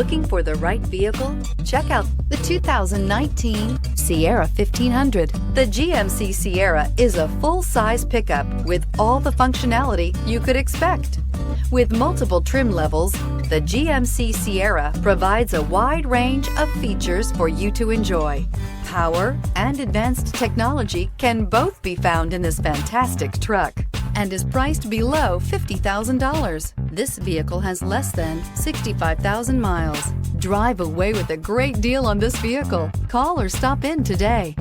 Looking for the right vehicle? Check out the 2019 Sierra 1500. The GMC Sierra is a full-size pickup with all the functionality you could expect. With multiple trim levels, the GMC Sierra provides a wide range of features for you to enjoy. Power and advanced technology can both be found in this fantastic truck and is priced below $50,000. This vehicle has less than 65,000 miles. Drive away with a great deal on this vehicle. Call or stop in today.